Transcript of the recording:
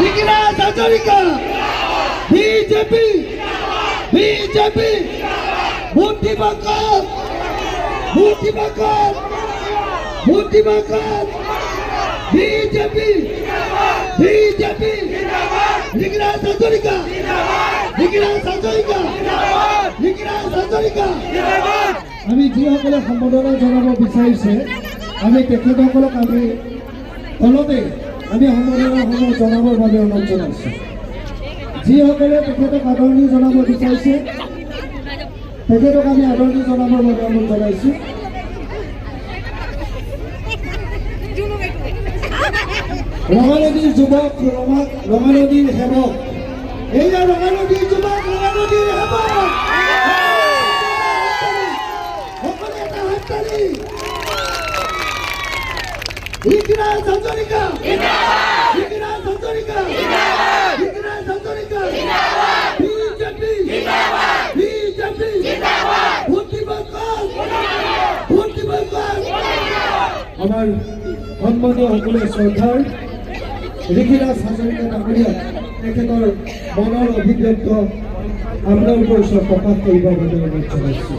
Rishiraj Hazarika BJP BJP মুক্তিবাকত মুক্তিবাকত মুক্তিবাকত বিজেপি বিজেপি ঋষিৰাজ হাজৰিকা ঋষিৰাজ হাজৰিকা ঋষিৰাজ হাজৰিকা আমি যিসকলে সম্বোধনা জনাব বিচাৰিছে আমি তেখেতসকলক আমি তলতে আমি সম্বোধনাসমূহ জনাবৰ বাবে অনুৰোধ জনাইছোঁ যিসকলে তেখেতক আদৰণি জনাব বিচাৰিছে তেখেতক আমি আদৰণি জনাবৰ বাবে অনুৰোধ জনাইছোঁ ৰঙানদীৰ যুৱক ৰঙানদীৰ সেৱক এইয়া ৰঙানদীৰ যুৱক ৰঙানদীৰ সেৱক সকলে এটা হাততালি ঋষিৰাজ হাজৰিকা ঋষিৰাজ হাজৰিকা ঋষিৰাজ হাজৰিকা বিজেপি বিজেপি মুক্তিবাকত মুক্তিবাকত আমাৰ সন্মানীয় সকলে শ্ৰদ্ধাৰ ঋষিৰাজ হাজৰিকা ডাঙৰীয়া তেখেতৰ মনৰ অভিব্যক্ত আপোনালোকৰ ওচৰত প্ৰকাশ কৰিবৰ বাবে অনুৰোধ জনাইছোঁ।